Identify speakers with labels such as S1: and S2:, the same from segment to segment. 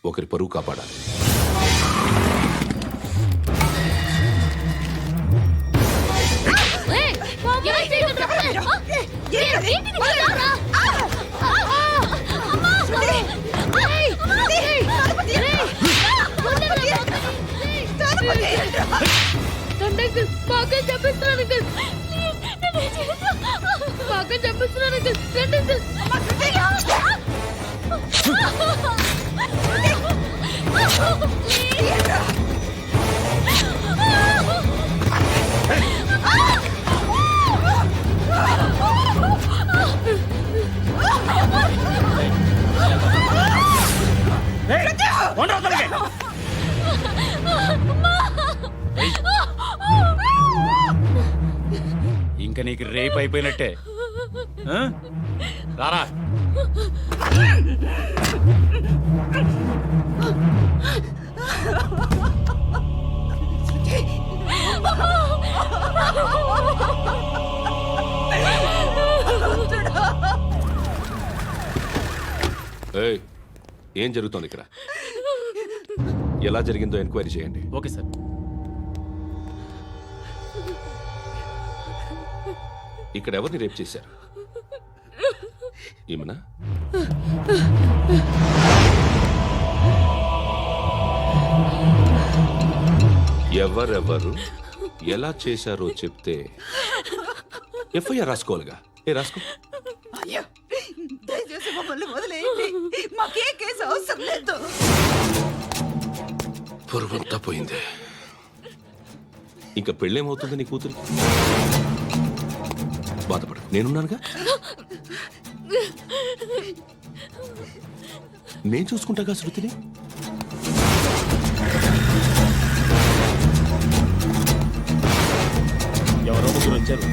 S1: ఒకరి పరువు కాపాడాలి.
S2: బాగా చెప్పిస్తున్నాను బాగా చెప్పిస్తున్నాను
S3: ఇంకా నీకు రేపు అయిపోయినట్టే. రారా.
S1: ఏం జరుగుతోంది ఇక్కడ? ఎలా జరిగిందో ఎంక్వైరీ చేయండి.
S3: Okay sir.
S1: ఇక్కడ ఎవరిని రేప్ చేశారు? ఈమెనా? ఎవరెవరు ఎలా చేశారో చెప్తే ఎఫ్ఐఆర్ రాసుకోవాలిగా. రాసుకో.
S4: దయచేసి మమ్మల్ని వదిలేయండి, మాకే కేసు అవసరం లేదు.
S1: పొరువంతా పోయింది. ఇంకా పెళ్ళేమవుతుంది నీ కూతురికి? బాధపడు, నేనున్నానుగా. నేను చూసుకుంటాగా శృతిని.
S3: ఎవరో ముగ్గురు వచ్చారు.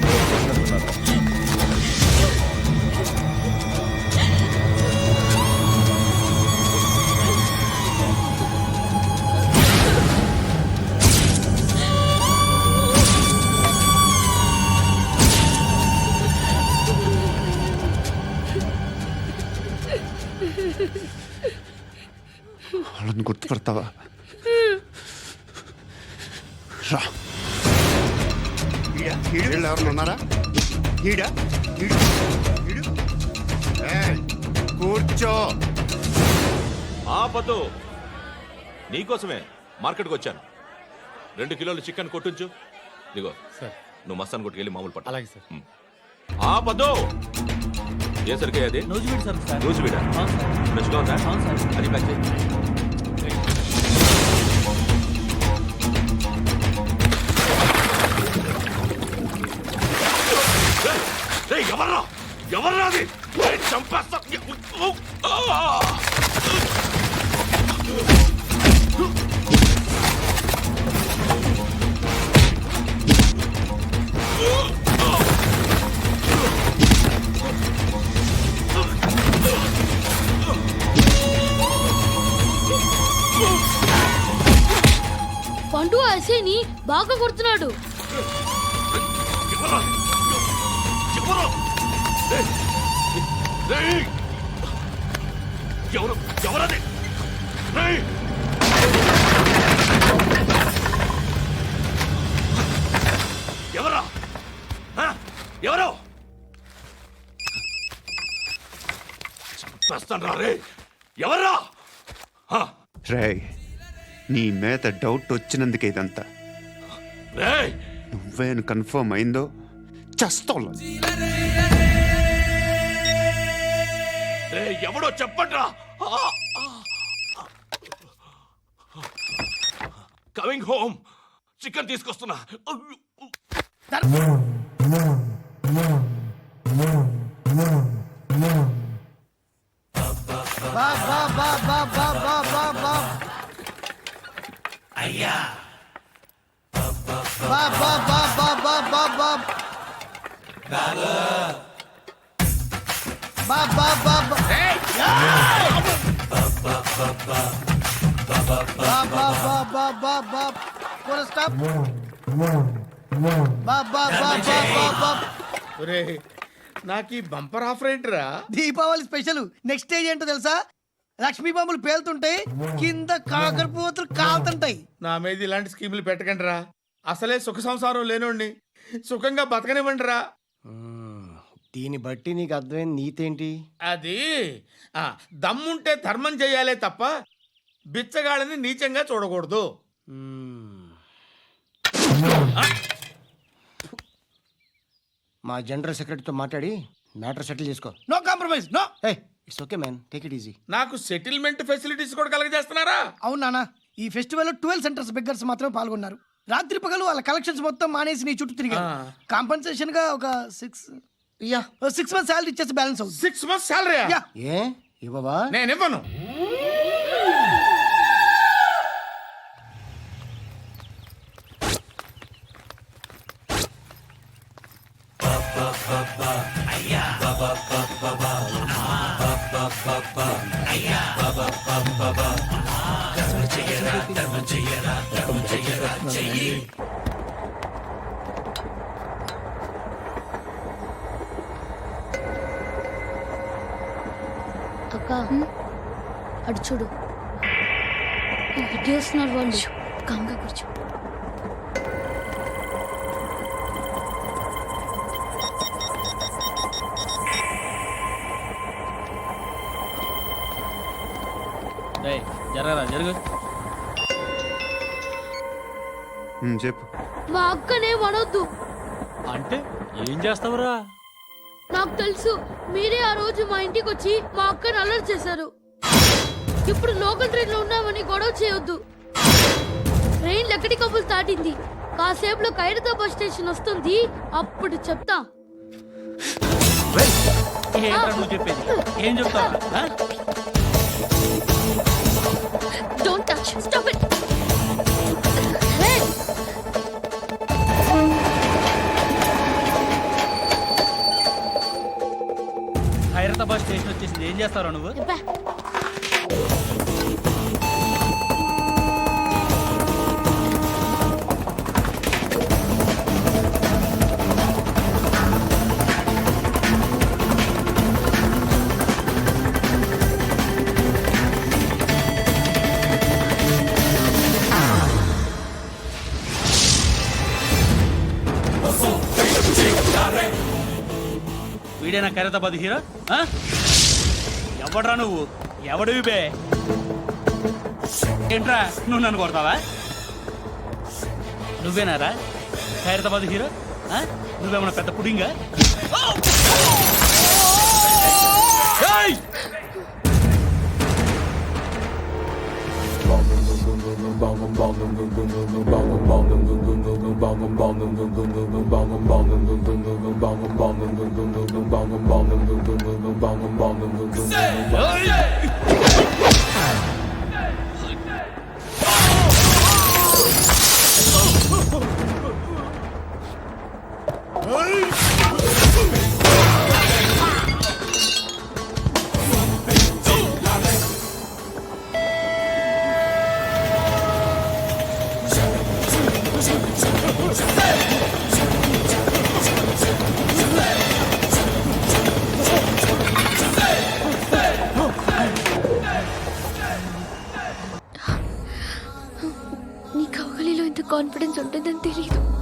S5: వాళ్ళని గుర్తుపడతావా? రా. వీళ్ళు ఎవరు ఉన్నారా? కూర్చో.
S1: ఆపదు. నీకోసమే మార్కెట్కి వచ్చాను. 2 కిలోలు చికెన్ కొట్టుంచు. ఇదిగో
S3: సార్.
S1: నువ్వు మస్తాన్ కొట్టుకెళ్ళి మామూలు పట్టు.
S3: అలాగే సార్.
S1: ఆపదు. ఏ సరికే అది?
S3: నూజివీడు సార్.
S1: నూజివీడా? ఫ్రెష్గా ఉందా? అది ప్యాక్ చేయి. ఎవర్రా? ఎవర్రా అది? చంపేస్తా.
S2: పండు అసేని బాగా కొడుతున్నాడు.
S1: ఎవరది? ఎవరా? ఎవరో చంపేస్తాను రా. రే ఎవర్రా?
S5: రే, నీ మీద డౌట్ వచ్చినందుకే ఇదంతా.
S1: రే
S5: నువ్వేను కన్ఫర్మ్ అయిందో చస్తావు.
S1: ఎవడో చెప్పండ్రా. Coming home. చికెన్ తీసుకొస్తున్నా.
S4: అయ్యా
S6: నాకు ఈ బంపర్ ఆఫర్ ఏంట్రా?
S7: దీపావళి స్పెషల్ నెక్స్ట్ స్టేజ్ ఏంటో తెలుసా?
S6: లక్ష్మీ బాంబులు పేలుతుంటాయి కింద కాకరపోతులు కాలుతుంటాయి.
S7: నా మీద ఇలాంటి స్కీములు పెట్టకండి రా. అసలే సుఖ సంసారం లేనోండి, సుఖంగా బతకనివ్వండి రా.
S6: దీన్ని బట్టి నీకు అర్థమైన నీతేంటి?
S7: అది దమ్ముంటే ధర్మం చేయాలే తప్ప బిచ్చగాళ్ళని నీచంగా చూడకూడదు.
S6: మా జనరల్ సెక్రటరీతో మాట్లాడి మ్యాటర్ సెటిల్ చేసుకో. No compromise, no. It's okay man, take it easy.
S7: నాకు సెటిల్మెంట్ ఫెసిలిటీస్ కూడా కలగజేస్తున్నారా?
S6: అవును నాన్న, ఈ ఫెస్టివల్ 12 సెంటర్స్ బెగ్గర్స్ మాత్రమే పాల్గొన్నారు. రాత్రి పగలు వాళ్ళ కలెక్షన్స్ మొత్తం మానేసి నీ చుట్టూ తిరిగారు. కాంపన్సేషన్ గా ఒక 6 మంత్స్ సాలరీ ఇచ్చేసి బ్యాలెన్స్ అవుతుంది.
S7: 6 months శాలరీ
S6: ఏ ఇవ్వవా?
S7: నేను ఇవ్వను.
S2: అక్క అటు చూడు, ఇటు వస్తున్నారు వాళ్ళు. కంగా కూర్చో.
S3: జరగరా జరుగు.
S5: చెప్పు.
S2: మా అక్కనే వనొద్దు.
S3: అంటే ఏం చేస్తావురా?
S2: నాకు తెలుసు, మీరే ఆ రోజు మా ఇంటికి వచ్చి మా అక్కని అలర్ట్ చేశారు. ఇప్పుడు లోకల్ ట్రైన్ లో ఉన్నామని గొడవ చేయొద్దు. ట్రైన్ ఎక్కడి కబులు దాటింది. కాసేపులో ఖైరతాబాద్ స్టేషన్ వస్తుంది, అప్పుడు చెప్తా.
S3: నువ్వు చెప్పేది ఏం చెప్తావు?
S2: Don't touch. Stop it. Hey.
S3: Hyderabad station వచ్చేసింది, ఏం చేస్తారా నువ్వు?
S2: చెప్పా.
S3: వీడేనా ఖైరతాబాద్ హీరో? ఎవడ్రా నువ్వు? ఎవడివి బే? ఏంట్రా నువ్వు నన్ను కొడతావా? నువ్వేనారా ఖైరతాబాద్ హీరో? నువ్వేమన్నా పెద్ద పుడింగా?